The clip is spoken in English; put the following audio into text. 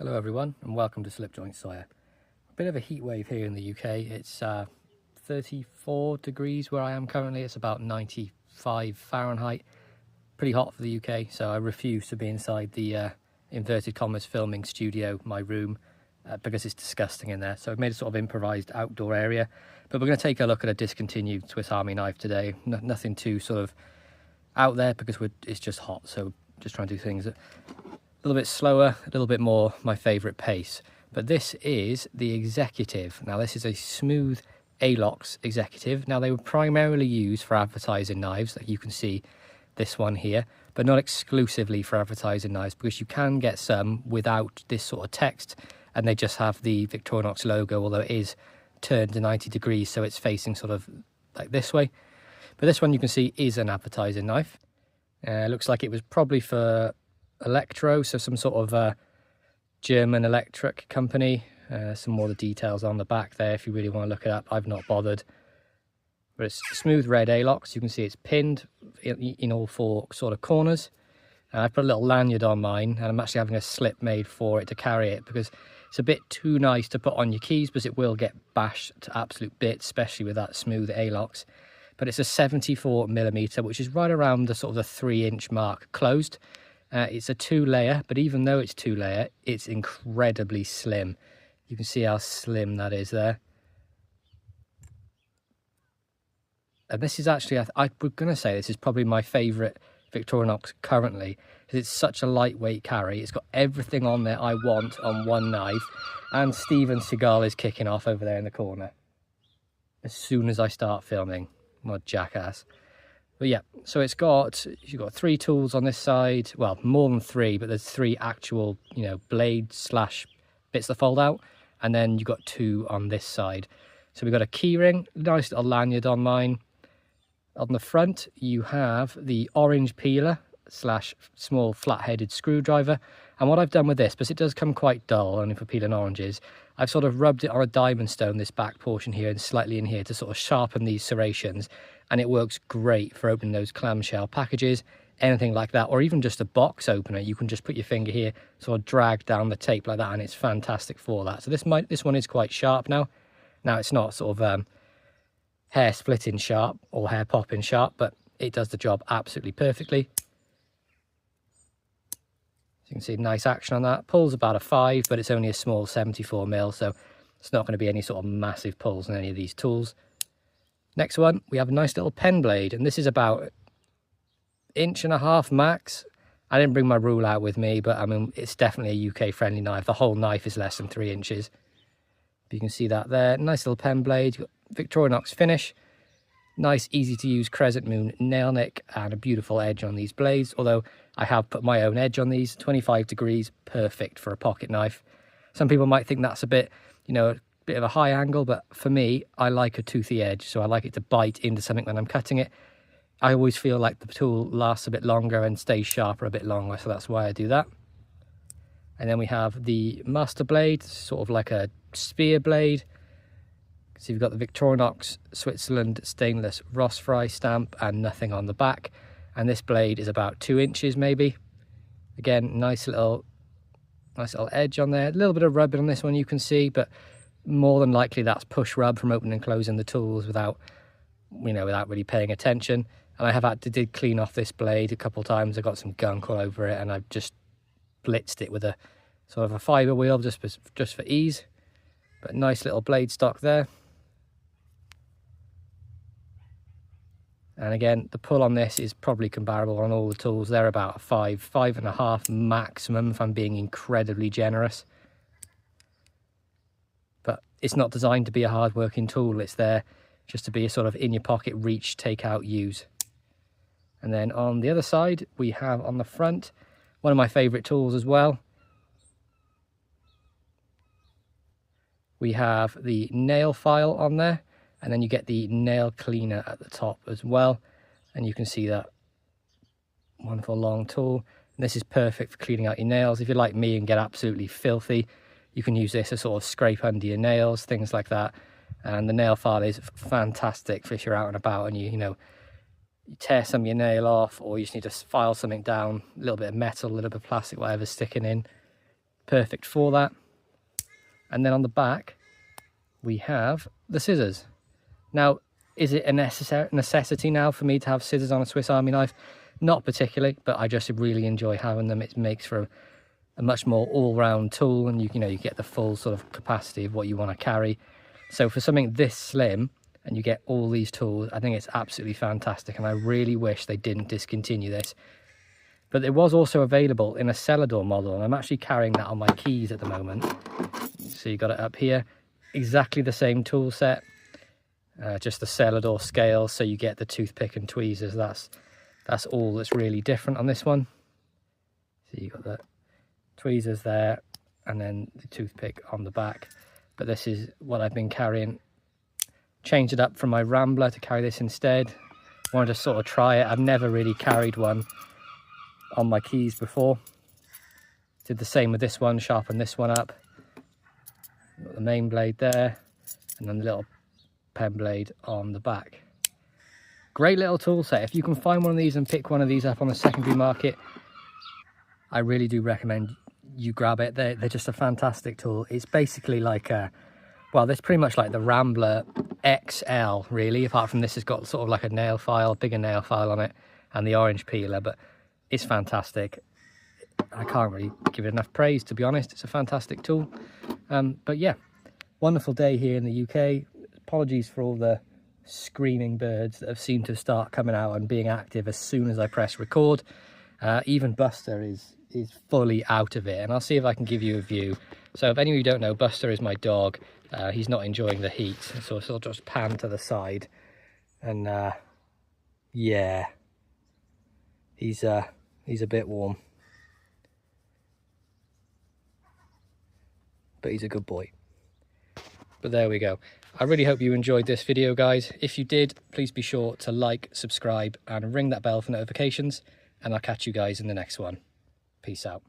Hello everyone and welcome to Slipjoint Sawyer. A bit of a heat wave here in the UK. It's 34 degrees where I am currently. It's about 95 Fahrenheit. Pretty hot for the UK, so I refuse to be inside the inverted commas filming studio, my room, because it's disgusting in there. So I've made a sort of improvised outdoor area. But we're going to take a look at a discontinued Swiss Army knife today. Nothing too sort of out there because it's just hot. So just trying to do things a little bit slower, a little bit more my favourite pace. But this is the Executive. Now this is a smooth Alox Executive. Now they were primarily used for advertising knives, like you can see this one here, but not exclusively for advertising knives, because you can get some without this sort of text and they just have the Victorinox logo, although it is turned to 90 degrees, so it's facing sort of like this way. But this one you can see is an advertising knife. Looks like it was probably for Electro, so some sort of German electric company. Some more of the details on the back there if you really want to look it up. I've not bothered. But it's smooth red Alox. You can see it's pinned in all four sort of corners. And I put a little lanyard on mine, and I'm actually having a slip made for it to carry it because it's a bit too nice to put on your keys, because it will get bashed to absolute bits, especially with that smooth Alox. But it's a 74mm, which is right around the sort of the 3-inch mark closed. It's a 2-layer, but even though it's 2-layer, it's incredibly slim. You can see how slim that is there. And this is actually, I'm going to say this is probably my favourite Victorinox currently, because it's such a lightweight carry. It's got everything on there I want on one knife. And Steven Seagal is kicking off over there in the corner as soon as I start filming. What a jackass. But yeah, so you've got 3 tools on this side. Well, more than 3, but there's 3 actual, blade slash bits that fold out. And then you've got 2 on this side. So we've got a key ring, nice little lanyard on mine. On the front, you have the orange peeler slash small flat-headed screwdriver. And what I've done with this, because it does come quite dull only for peeling oranges, I've sort of rubbed it on a diamond stone, this back portion here and slightly in here, to sort of sharpen these serrations. And it works great for opening those clamshell packages, anything like that, or even just a box opener. You can just put your finger here, sort of drag down the tape like that, and it's fantastic for that. So this one is quite sharp now. Now it's not sort of hair splitting sharp or hair popping sharp, but it does the job absolutely perfectly. So you can see nice action on that. Pulls about a 5, but it's only a small 74mm, so it's not going to be any sort of massive pulls in any of these tools. Next one, we have a nice little pen blade, and this is about 1.5 inch max. I didn't bring my rule out with me, but I mean, it's definitely a UK friendly knife. The whole knife is less than 3 inches. You can see that there. Nice little pen blade. You've got Victorinox finish. Nice, easy to use crescent moon nail nick, and a beautiful edge on these blades. Although I have put my own edge on these. 25 degrees, perfect for a pocket knife. Some people might think that's a bit, a bit of a high angle, but for me, I like a toothy edge, so I like it to bite into something when I'm cutting it. I always feel like the tool lasts a bit longer and stays sharper a bit longer, so that's why I do that. And then we have the master blade, sort of like a spear blade. So you've got the Victorinox Switzerland stainless Ross Fry stamp and nothing on the back. And this blade is about 2 inches maybe. Again, nice little edge on there. A little bit of rubbing on this one you can see, but more than likely that's push rub from opening and closing the tools without really paying attention. And I have did clean off this blade a couple of times. I got some gunk all over it, and I've just blitzed it with a sort of a fibre wheel just for ease. But nice little blade stock there. And again, the pull on this is probably comparable on all the tools. They're about 5.5 maximum if I'm being incredibly generous. But it's not designed to be a hard working tool. It's there just to be a sort of in your pocket, reach, take out, use. And then on the other side, we have on the front, one of my favourite tools as well. We have the nail file on there, and then you get the nail cleaner at the top as well. And you can see that wonderful long tool. And this is perfect for cleaning out your nails. If you're like me and get absolutely filthy, you can use this to sort of scrape under your nails, things like that. And the nail file is fantastic for if you're out and about and you tear some of your nail off, or you just need to file something down, a little bit of metal, a little bit of plastic, whatever's sticking in. perfect for that. And then on the back, we have the scissors. Now, is it a necessity now for me to have scissors on a Swiss Army knife? Not particularly, but I just really enjoy having them. It makes for a much more all-round tool, and you get the full sort of capacity of what you want to carry. So for something this slim, and you get all these tools, I think it's absolutely fantastic, and I really wish they didn't discontinue this. But it was also available in a cellar door model, and I'm actually carrying that on my keys at the moment. So you got it up here, exactly the same tool set, just the cellar door scale, so you get the toothpick and tweezers. That's all that's really different on this one. So you got the tweezers there, and then the toothpick on the back. But this is what I've been carrying. Changed it up from my Rambler to carry this instead. Wanted to sort of try it. I've never really carried one on my keys before. Did the same with this one, sharpened this one up. Got the main blade there, and then the little pen blade on the back. Great little tool set. If you can find one of these and pick one of these up on the secondary market, I really do recommend you grab it. They're just a fantastic tool. It's basically like well, it's pretty much like the Rambler XL, really, apart from this has got sort of like a nail file, bigger nail file on it, and the orange peeler, but it's fantastic. I can't really give it enough praise, to be honest. It's a fantastic tool. But yeah, wonderful day here in the UK. Apologies for all the screaming birds that have seemed to start coming out and being active as soon as I press record. Even Buster is fully out of it, and I'll see if I can give you a view. So if any of you don't know, Buster is my dog. He's not enjoying the heat, so I'll just pan to the side, and yeah, he's a bit warm, but he's a good boy. But there we go. I really hope you enjoyed this video, guys. If you did, please be sure to like, subscribe, and ring that bell for notifications, and I'll catch you guys in the next one. Peace out.